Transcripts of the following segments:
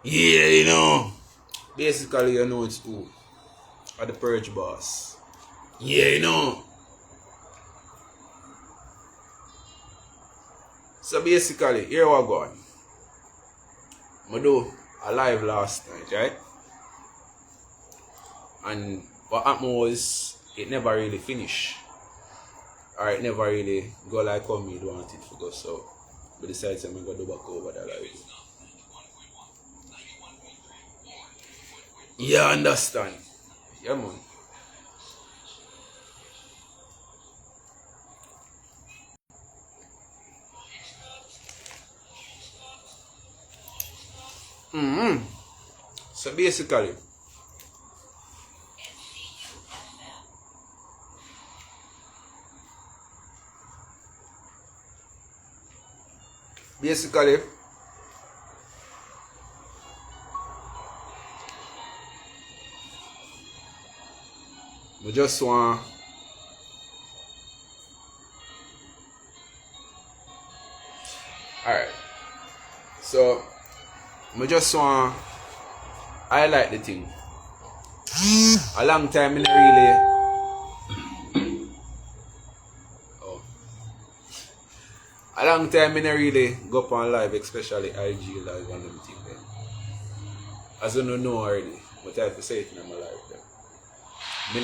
Yeah, you know. Basically, you know it's who? Or the Purge boss. Yeah, you know. So basically, here we go. I do a live last night, right? And what happened was it never really finished. Or it never really go like how me want it to go. So we decided I'm gonna do back over that live. Yeah, understand. Yeah, man. Mm-hmm. So basically, we just want alright. So I just want highlight the thing. A long time in really oh, a long time in really go up on live, especially IG live and them thing then. As you know already, but I have to say it in my life then. Me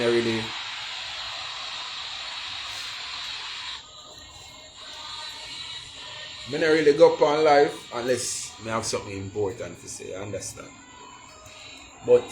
not really go up on live unless I have something important to say, I understand. But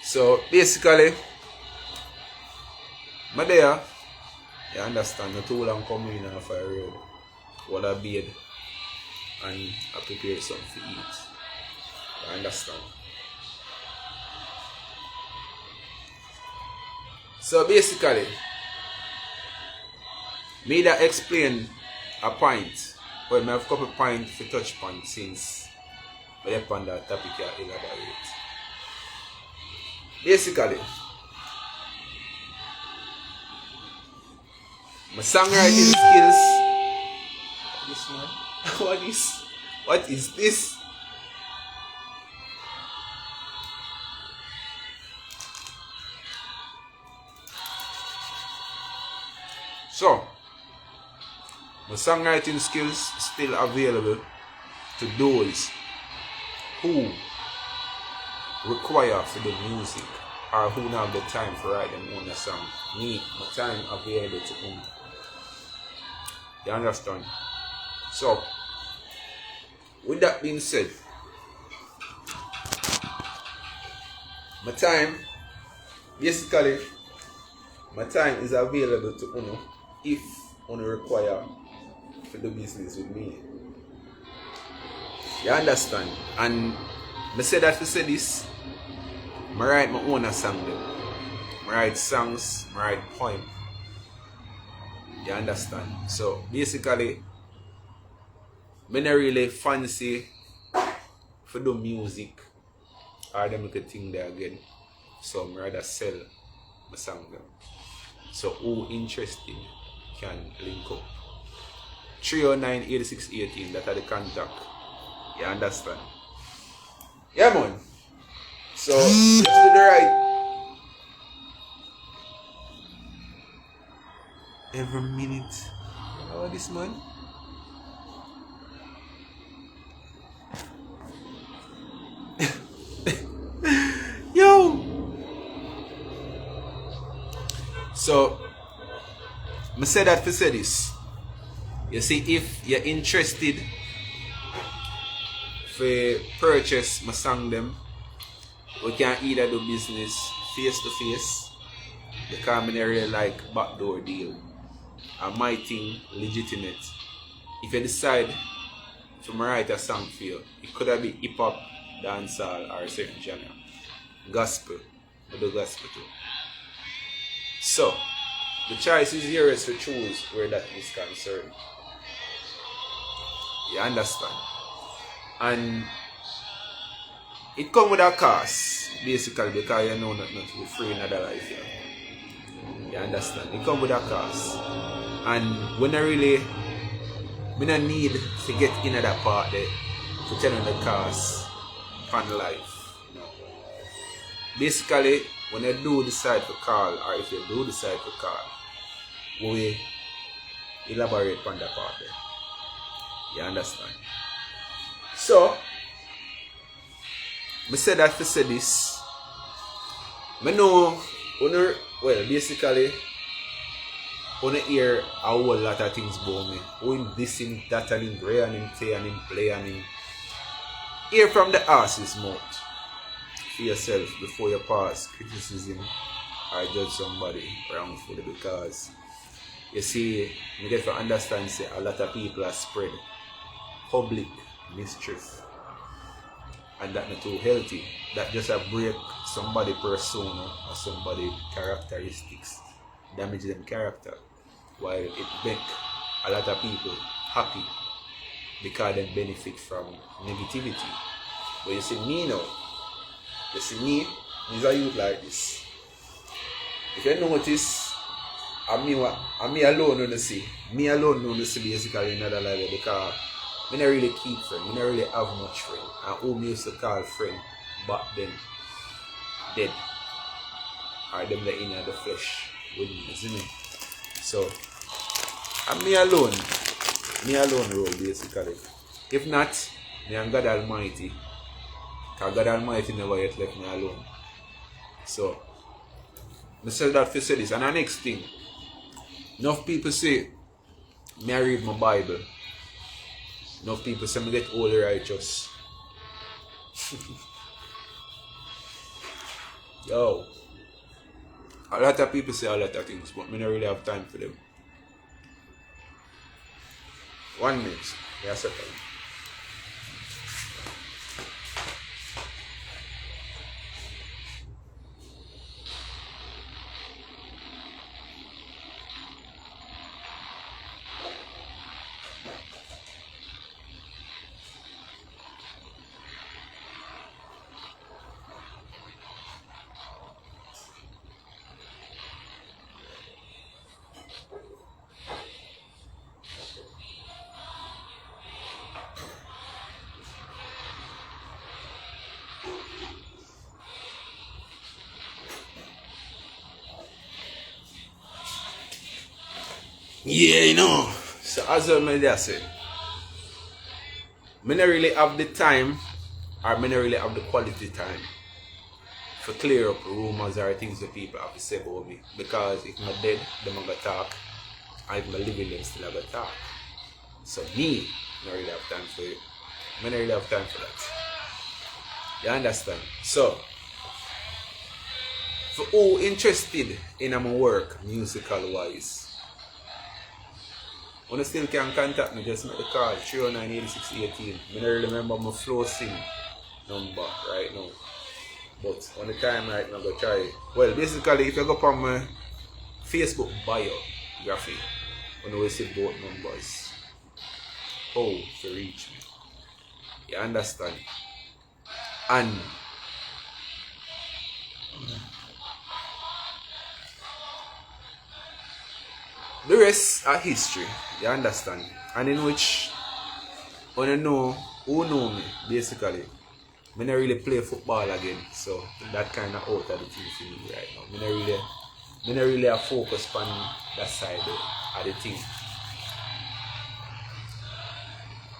so basically, my there, you understand, not too long coming in off a road. What I bed and I prepare something to eat. You understand? So basically, me that explain a point, but I have a couple points to touch point since I have on that topic I elaborate. Basically, my songwriting skills. This one. What is this? So, my songwriting skills still available to those who require for the music or who don't have the time for write them own a song. Me, my time available to whom. You understand? So, with that being said, my time, basically, my time is available to Uno if Uno require for the business with me. You understand? And I say that to say this, I write my own song them. I write songs, I write poem. You understand? So basically, I don't really fancy for the music or them little thing there again. So I rather sell my song them. So who interested can link up. 309-8618, that are the contact. You understand? Yeah man. So let's do the right. Every minute. Oh, this man. Yo. So, I say that to say this. You see, if you're interested to purchase my song them, we can either do business face to face, because I really like backdoor deal. And my thing legitimate. If you decide to write a song for you, it could be hip hop, dancehall, or a certain genre. Gospel. I do gospel too. So the choice is yours to choose where that is concerned. You understand? And it come with a cost, basically, because you know not to free in other life. You understand? It come with a cost. And when I really don't need to get in that part there to tell you the cost on life. Basically, when you do decide to call, or if you do decide to call, we elaborate on that part there. You understand? So, I said that to say this. I know, well, basically, I hear a whole lot of things about me. Him this, him that, and him gray, and him say, and him play, and him. Hear from the horse's mouth for yourself before you pass criticism or judge somebody wrongfully, because you see, you get to understand, say, a lot of people are spread public mischief, and that not too healthy. That just a break somebody persona or somebody characteristics, damage them character, while it make a lot of people happy because they benefit from negativity. But you see me now, you see me is a youth like this. If you notice, I'm me alone on the see. Me alone on the see basically in another level, because I don't really keep friends. I don't really have much friend. And who me used to call friend back then, dead. Or them that in the flesh with me, you see me? So, I'm me alone role basically. If not, me and God Almighty. Because God Almighty never yet left me alone. So, I say that to say this. And the next thing, enough people say, me I read my Bible. Enough people say me get holy righteous. Yo. A lot of people say a lot of things, but I don't really have time for them. 1 minute. Yeah, second. Yeah, you know. So as I just said, I don't really have the time, or I don't really have the quality time to clear up rumors or things that people have to say about me. Because if I'm dead, them are going to talk. And if I'm living, them still have to talk. So me, I don't really have time for it. I don't really have time for that. You understand? So, for who interested in my work, musical wise, when you still can contact me, just make the call 309-8618. I don't really remember my flow sing number right now. But on the time right now, I'm going to try. Well, basically, if you go on my Facebook biography, you will see both numbers. How to reach me. You understand? And the rest are history, you understand? And in which, when you know who know me, basically, I don't really play football again, so that kind of out of the thing for me right now. I don't really have focus on that side of the thing.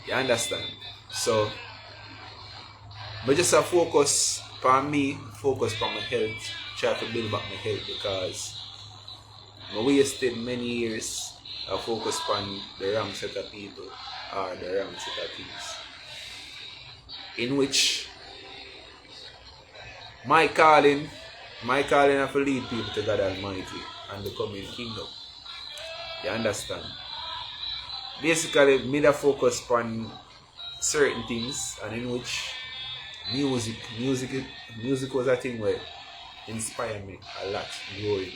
You understand? So, I just have focus on me, focus on my health, try to build back my health, because I wasted many years I focused on the wrong set of people or the wrong set of things. In which my calling is to lead people to God Almighty and the coming kingdom. You understand? Basically, me that focus on certain things, and in which music was a thing where inspired me a lot growing.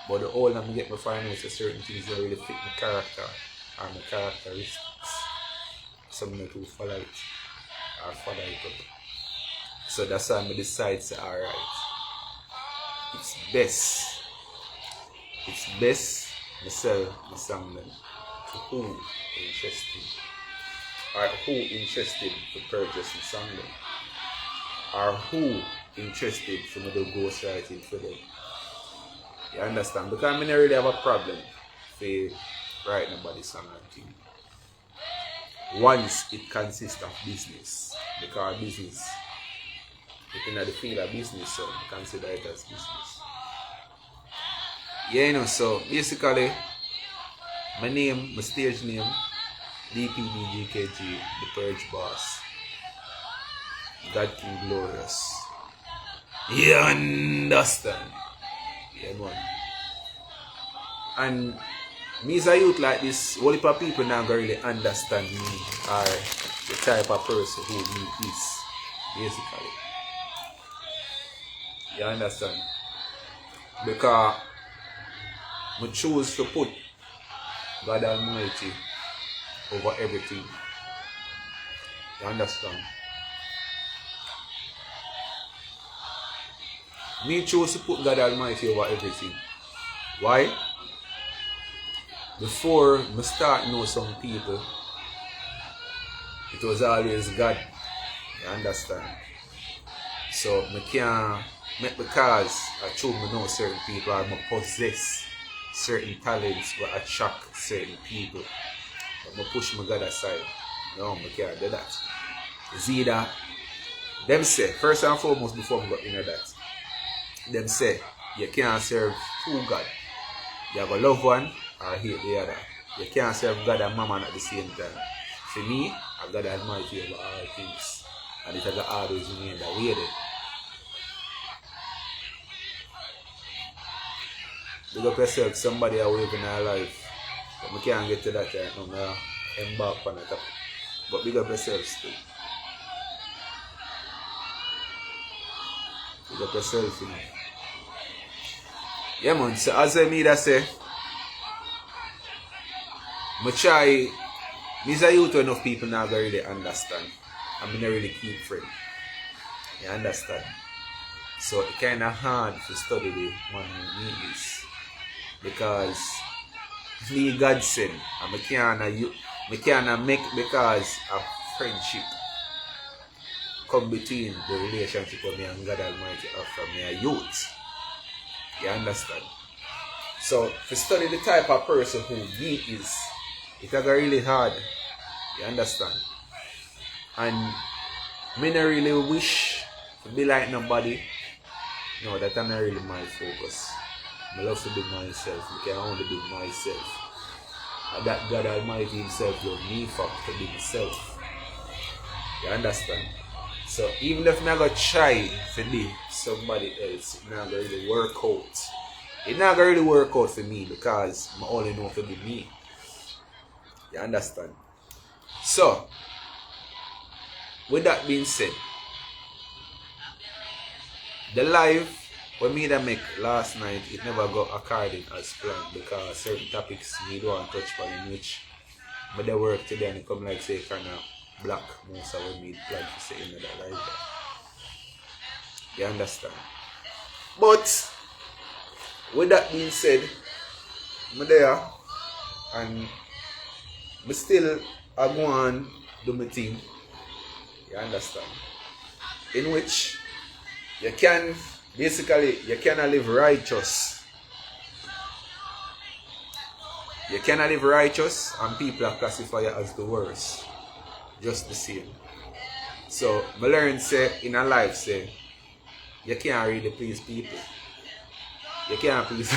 But the older I get my finance, certain things that really fit my character or my characteristics. something to follow it or follow it up. So that's why I decide to say, alright, it's best to sell the song them to who interested or who interested to purchase the song them or who interested for me to ghostwriting for them. You understand? Because I don't really have a problem for writing about the song and thing. Once it consists of business, because business, it's in the field of business, so consider it as business. Yeah, you know, so basically, my stage name, DPBGKG, the Purge Boss, God King Glorious. You understand? Yeah, man. And me as a youth like this, whole heap of people now gonna really understand me or the type of person who me is, basically. You understand? Because I choose to put God Almighty over everything. You understand? Me choose to put God Almighty over everything. Why? Before I start know some people, it was always God. You understand? So I can't make because I choose to know certain people or I possess certain talents that attract certain people. But I push my God aside. No, I can't do that. It's either them say, first and foremost before I go into that, them say you can't serve two God. You have a love one or hate the other. You can't serve God and Mammon at the same time. For me, I've got Almighty over all things. And it has always remained that way then. Big up yourself, somebody away in our life. But we can't get to that right now. I embark on it. But big up yourself still. Big up yourself, you know. Yeah, man. So as I mean, I say, I try, me as a youth, enough people now don't really understand. I mean, I really keep friends. You understand? So it's kind of hard to study the man who need this. Because me God sent, and I can't make because of friendship come between the relationship of me and God Almighty after me a youth. You understand? So to study the type of person who he is, it's really hard. You understand? And me not really wish to be like nobody. No, that's not really my focus. I love to be myself. I can only be myself. And that God Almighty himself will me for to be myself. You understand? So even if I'm going to try to be somebody else, it's not going to really work out. It's not going to really work out for me because I only know to be me. You understand? So, with that being said, the live when me that make last night, it never got according as planned because certain topics me don't want to touch upon in which but they work today and it come like say kind of black most of what me plan to say in that live. You understand? But with that being said, I'm there and I still I go on do my thing. You understand? In which you can basically you cannot live righteous. You cannot live righteous and people are classified as the worst. Just the same. So I learn say in a life say you can't really please people. You can't please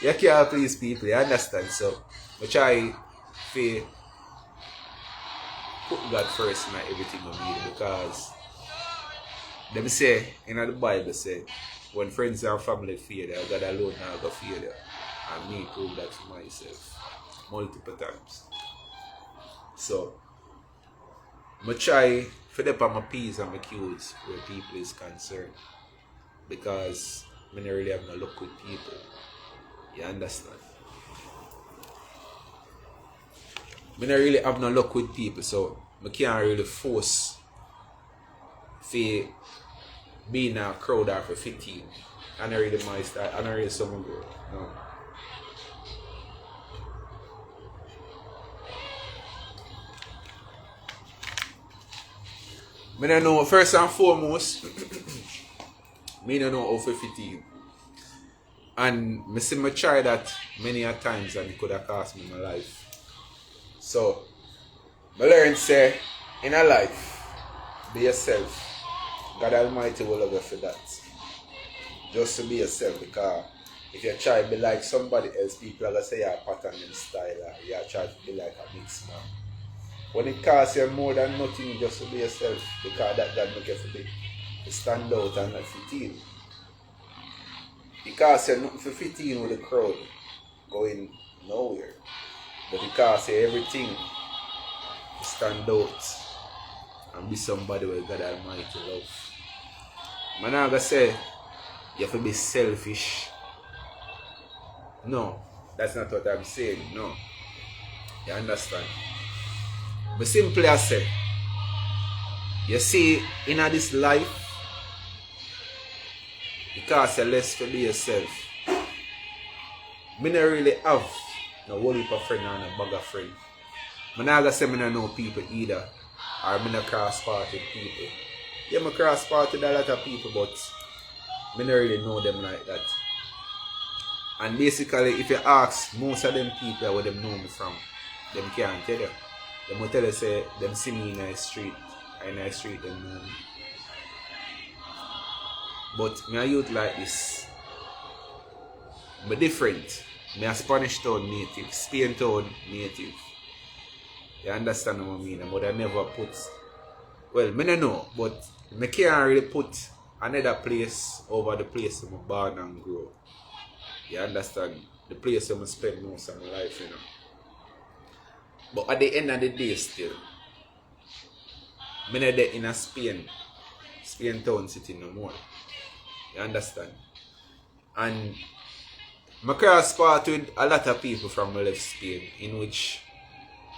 you can't please people, you understand? So I try to put God first in everything I need because them say in the Bible say when friends and family fail, God alone now go fail. And me prove that to myself multiple times. So I try for them on my P's and my Q's where people is concerned. Because I don't really have no luck with people. You understand? I don't really have no luck with people, so I can't really force for being in a crowd or for 15. I don't really my style. I don't really someone go. No. I don't know, first and foremost, I don't know how to 15. And I see me try that many a times and it could have cost me my life. So, I learned say, in a life, be yourself. God Almighty will love you for that. Just to be yourself, because if you try to be like somebody else, people are going to say you're a pattern and style, or you try to be like a mixed man. When it costs you more than nothing just to be yourself, because that make you to stand out and not fit in. It costs you nothing to fit in with the crowd, going nowhere. But it costs you everything to stand out and be somebody where God Almighty love. I'm not gonna say you have to be selfish. No, that's not what I'm saying. No. You understand? But simply I say, you see, in this life, it costs you less to be yourself. I don't really have no whole heap of friends and a bag of friends. I'm not gonna say I don't know people either. Or I don't cross path with people. Yeah, I cross path with a lot of people, but I don't really know them like that. And basically, if you ask most of them people where them know me from, them can't tell you. Them will tell you say them see me in the street, them know me. But me a youth like this. I'm different. I'm a Spanish town native, Spain town native. You understand what I mean? But I never put, well, I don't know, but I can't really put another place over the place where I'm born and grow. You understand? The place where I spend most of my life, you know. But at the end of the day still, I'm not there in a Spain town city no more. You understand? And I cross path with a lot of people from my left Spain, in which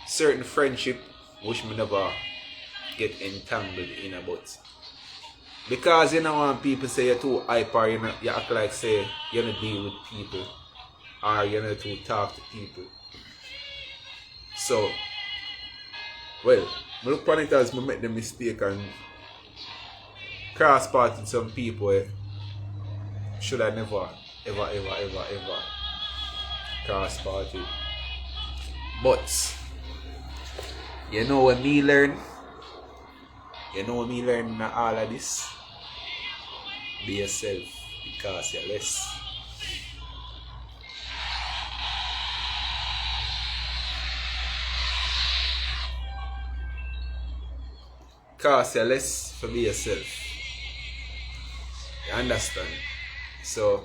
certain friendship which me never get entangled in about. Because you know when people say you're too hyper, you act like say you don't deal with people or you don't too talk to people. So, well, I look upon it as I make the mistake and cross path with some people should I never ever cross path with. But you know what me learn? You know what me learn in all of this? Be yourself, because you're less. Because you're less for be yourself. You understand? So,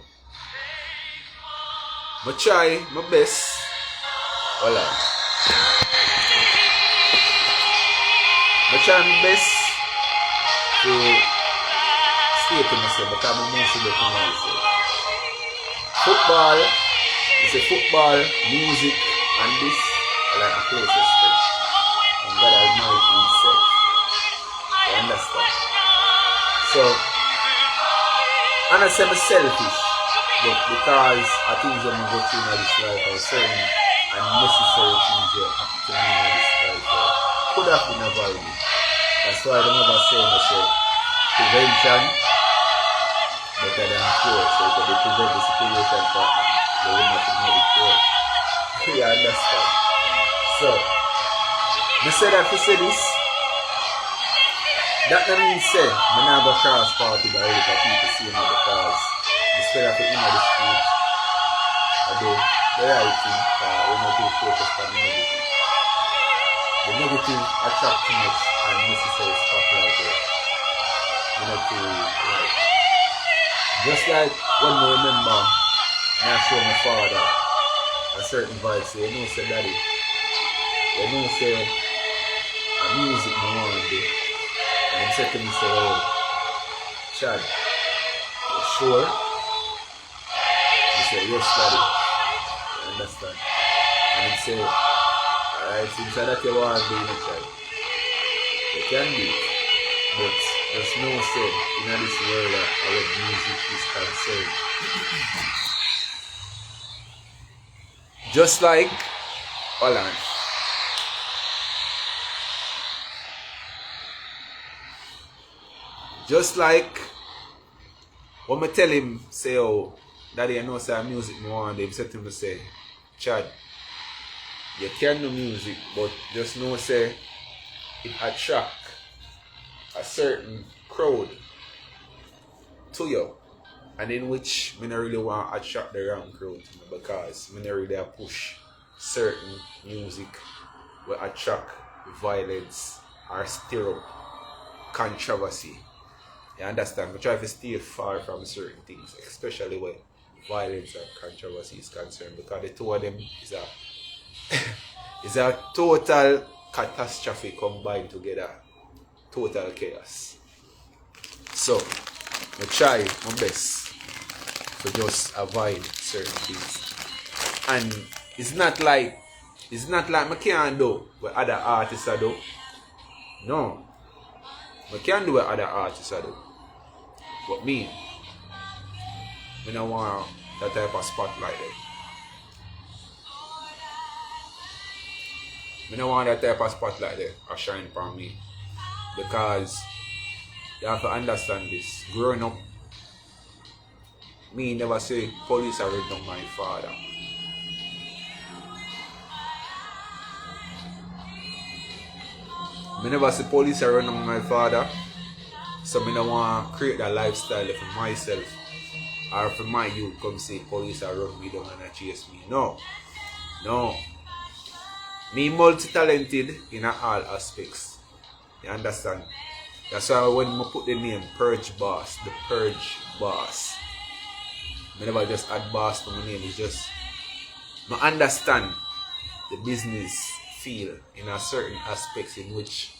I try my best. Voila. I try my best to stay to myself, but I'm mostly to myself. Football, it's a football, music, and this are like my closest friends. And God Almighty himself. You understand? So, I'm not saying I'm selfish, but because I think when I go through in this life, or certain unnecessary things that happen to me in this life, could have been avoided. That's why I never say prevention better than cure. So if they prevent the situation for they will not know the cure. You understand? So, I say that to say this. That doesn't mean say I'm not going to cross party by it for people see me, because instead of in the street, I do the right thing, because we're not too focused on the negative. The negative attract too much unnecessary stuff like that. We're not too right. Just like when I remember I show my father a certain vibe, say, you know, say daddy, you know, say a music I want to do. And he said to me, say, oh, Chad, you sure? He said, yes, daddy. You understand? And he said, Alright, since that you want to do it, child, you can do it. But there's no say in this world that our music is concerned. Just like, hold on. Just like when I tell him, say, oh, daddy, I know say music me want, they said to him, say, Chad, you can do music, but just know say it attract a certain crowd to you. And in which I don't really want to attract the wrong crowd, because I don't really push certain music will attract violence or stir up controversy. You understand? I try to stay far from certain things, especially when violence and controversy is concerned, because the two of them is a total catastrophe combined together. Total chaos. So, I try my best to just avoid certain things. And it's not like I can't do what other artists do. No. I can't do what other artists do. But me, I don't want that type of spotlight there. I don't want that type of spotlight there or shine upon me. Because you have to understand this. Growing up, me never say police are raiding on my father. Me never say police are running on my father. So I don't want to create that lifestyle for myself or for my youth come say police are running me down and chase me. No. No. Me multi-talented in all aspects. You understand? That's why when I put the name Purge Boss, the Purge Boss, I never just add boss to my name. It's just I understand the business feel in a certain aspects in which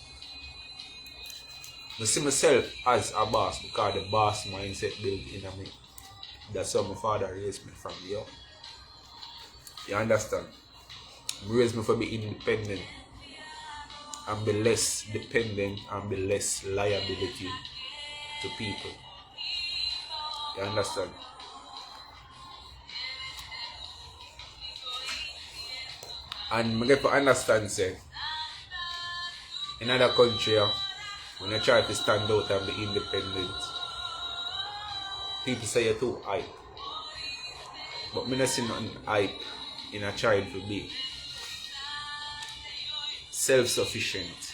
I see myself as a boss because the boss mindset built in me. That's how my father raised me from young. You understand? He raised me for being independent and be less dependent and be less liability to people. You understand? And I get to understand say in other country when I try to stand out and be independent, people say you're too hype. But I don't see nothing hype in a child to be self-sufficient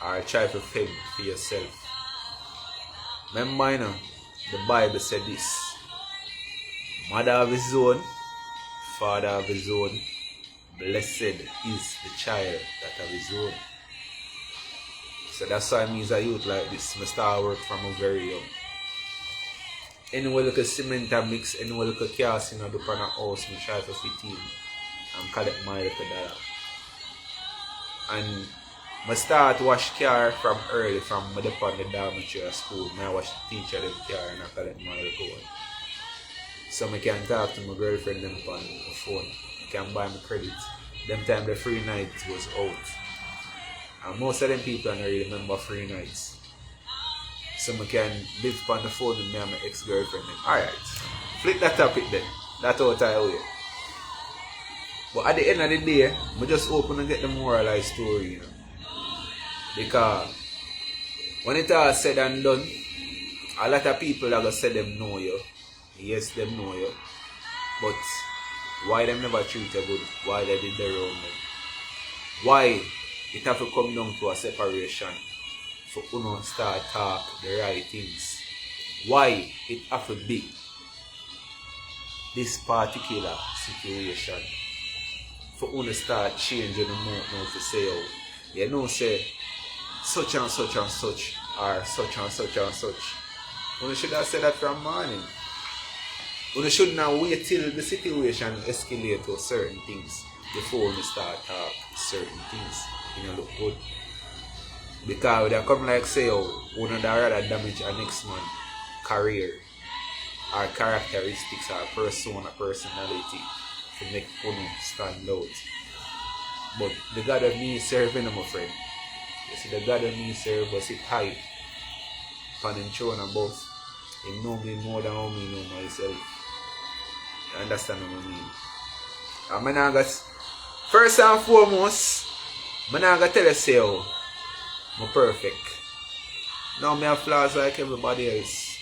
or try to fend for yourself. Remember, you know, the Bible said this: mother of his own, father of his own, blessed is the child that of his own. So that's why me as a youth like this, I start work from a very young. Anyway, look at cement and mix, anyway, look at cast in a house, I try to fit in and collect my little dollar. And I start wash car from early, from my on the dormitory at school. I wash the teacher them car and I collect my little one. So I can talk to my girlfriend them on the phone. I can buy my credit. Them time the free night was out. And most of them people don't really remember free nights. So I can live on the phone with me and my ex-girlfriend. Alright. Flip that topic then. That's how I owe you. But at the end of the day, I just open and get the moralized story, you know. Because when it's all said and done, a lot of people are going to say them know you. Yes, them know you. But why them never treat you good? Why they did their own them? Why it have to come down to a separation for you to start talk the right things? Why it have to be this particular situation for you to start changing the mood now to say, oh, you know, say such and such and such or such and such and such. You should have said that from morning. You should not wait till the situation escalates to certain things before you start talk certain things. You know, look good. Because they come like say, oh, you know, they rather damage a next man career or characteristics or persona, personality to make uno stand out. But the God of me serving, my friend. You see, the God of me serve was it high upon him throne above. He know me more than how me know myself. You understand what I mean? And I got, first and foremost, I'm not going to tell you say, oh, I'm perfect. No, I have flaws like everybody else.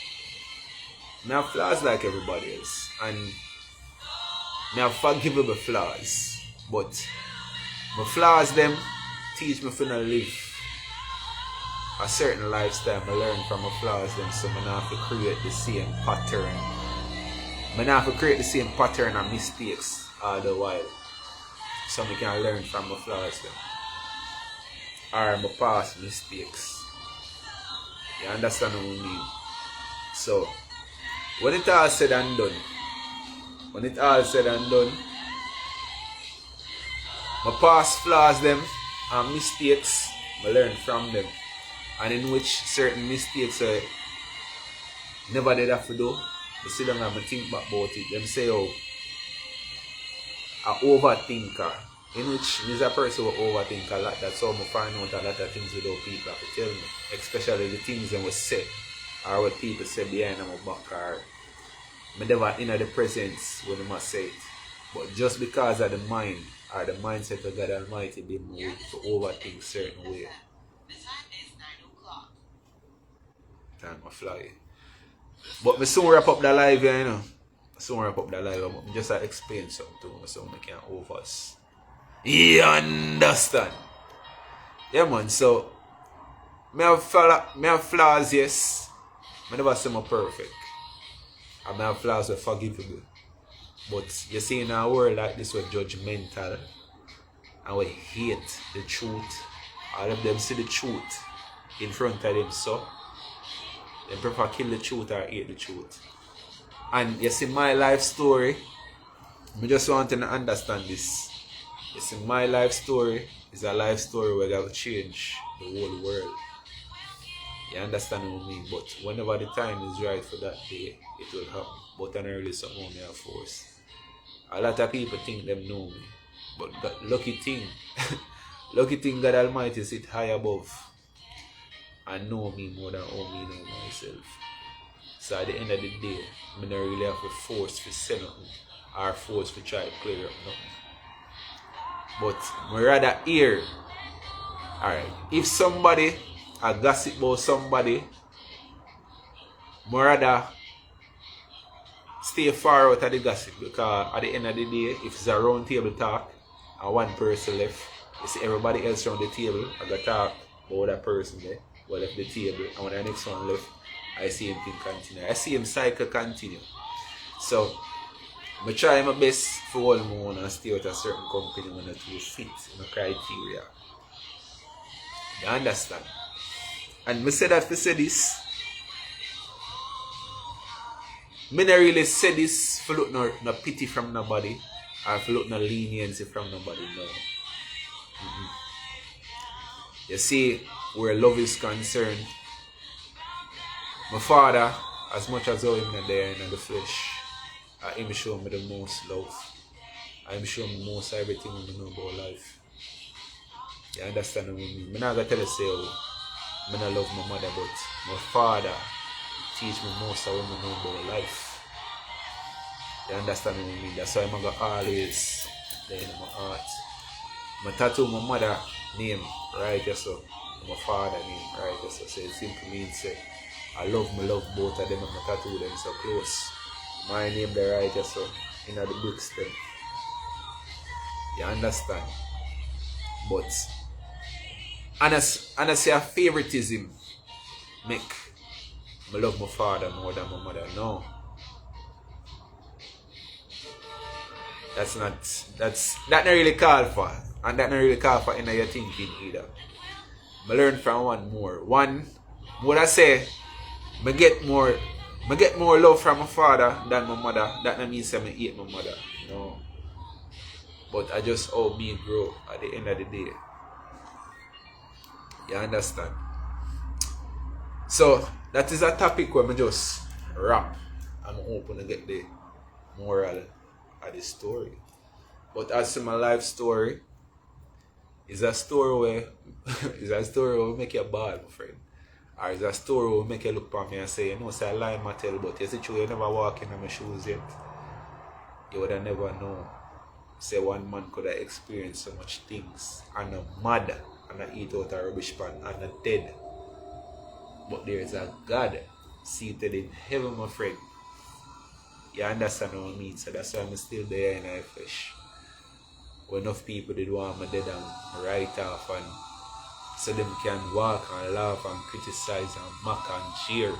I have flaws like everybody else. And I have forgivable flaws. But my flaws them teach me to not live a certain lifestyle. I learn from my flaws them, so I don't have to create the same pattern. I don't have to create the same pattern of mistakes all the while. So I can learn from my flaws them. Or my past mistakes. You understand what I mean? So when it all said and done, my past flaws them and mistakes, I learn from them. And in which certain mistakes I never did have to do. I sit down and I think back about it. Them say, oh, an overthinker. In which is a person who overthink a lot. That's how I find out a lot of things without people have to tell me. Especially the things that was said or what people say behind my back, or I never in the presence when I must say it. But just because of the mind or the mindset of God Almighty being moved to overthink certain way. The time is 9 o'clock. Time I fly. But I soon wrap up the live here, you know. I soon wrap up the live. I just explain something to me so I can over us. You understand? Yeah, man. So, I have flaws, yes. I never say I'm perfect. And I have flaws that are forgivable. But you see, in a world like this, we're judgmental and we hate the truth. All of them see the truth in front of them, so they prefer kill the truth or hate the truth. And you see, my life story, I just want to understand this. You see, my life story is a life story where God will change the whole world. You understand what I mean? But whenever the time is right for that day, it will happen. But an early something on me a force. A lot of people think them know me. But lucky thing God Almighty sit high above and know me more than how me know myself. So at the end of the day, I don't really have a force to say nothing or force to try to clear up nothing. But I rather hear, alright, if somebody a gossip about somebody, I rather stay far out of the gossip, because at the end of the day, if it's a round table talk and one person left, you see everybody else around the table, I got talk about that person there who left the table, and when the next one left, I see him thing continue. I see him cycle continue. So I try my best for all my own and stay out of a certain company when it will fit in the criteria. You understand? And I say that to say this. I don't really say this for look no pity from nobody or for look no leniency from nobody, no. You see, where love is concerned, my father, as much as how him not there in the flesh, him show me the most love. I'm show me most everything I know about life. You understand what I mean? I'm not going to tell you say, oh, I don't love my mother, but my father teach me most of what I know about life. You understand what I mean? That's why I'm going to always there in my heart. My tattoo my mother name, right? Just so. My father name, right? Just so. So it simply means say, I love both of them and my tattoo them so close. My name there, right? Just so. In the bricks them. You understand? But and I say a favoritism make I love my father more than my mother. No. That not really call for. And that not really call for any of your thinking either. I learn from one more. One, what I say, I get more love from my father than my mother. That not means I hate my mother. No. But I just how me grow at the end of the day. You understand? So that is a topic where I just rap. I'm open to get the moral of the story. But as to my life story, it's a story where it's a story where make you bad, my friend. Or it's a story where make you look at me and say, you know, say I lie my tell, but you see you never walk in my shoes yet. You would have never know. Say one man could have experienced so much things and a mad and a eat out a rubbish pan and a dead. But there is a God seated in heaven, my friend. You understand what I mean? So that's why I'm still there in my flesh. When enough people did want me dead and write off and so them can walk and laugh and criticize and mock and cheer.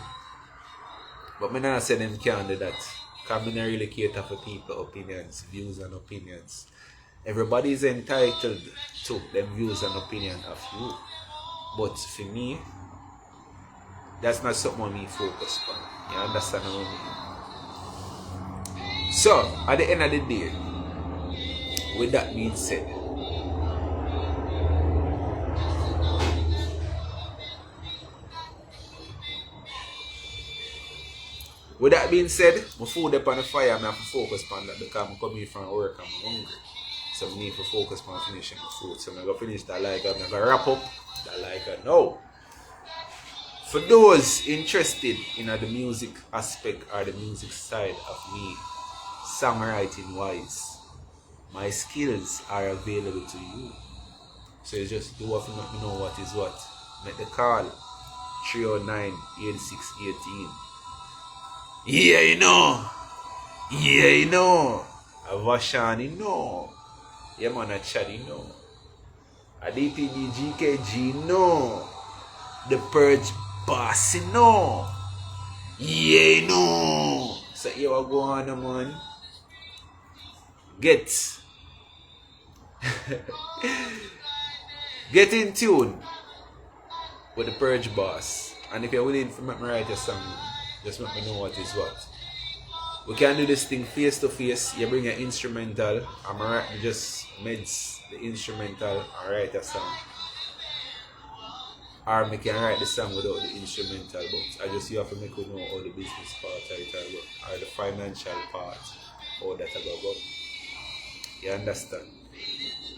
But me not say them can't do that. Because I don't really cater for people's opinions, views and opinions. Everybody is entitled to them views and opinions of you. But for me, that's not something me focus on. You understand what I mean? So, at the end of the day, with that being said, my food up on the fire, I have to focus on that because I'm coming from work and I'm hungry. So I need to focus on finishing the food. So I'm going to finish that like I'm going to wrap up that like now. For those interested in the music aspect or the music side of me, songwriting wise, my skills are available to you. So you just do what you let me know what is what. Make the call 309-8618. Yeah, you know. Yeah, you know. A Vashan, you know. Yeah, man, a Chad, you know. A DPD GKG, you know. The Purge boss, you know. Yeah, you know. So here we go on, man. Get in tune with the Purge boss. And if you're willing to make me write a song, just let me know what is what. We can do this thing face to face. You bring an instrumental. I'm right, just meds the instrumental and write a song. Or I can write the song without the instrumental, but I just you have to make you know all the business part or the financial part, all that I go. You understand?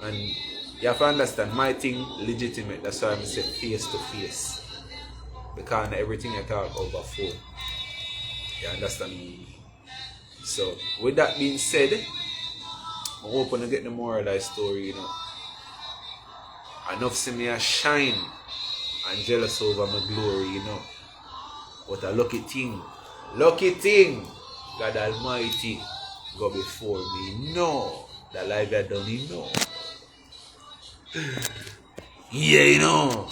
And you have to understand my thing legitimate. That's why I'm saying face to face. Because everything I talk over phone. You understand me? So with that being said, I'm hoping to get the moral of that story, you know. Enough see me a shine and jealous over my glory, you know. What a lucky thing. God Almighty go before me. No. That life I don't know. Yeah, you know.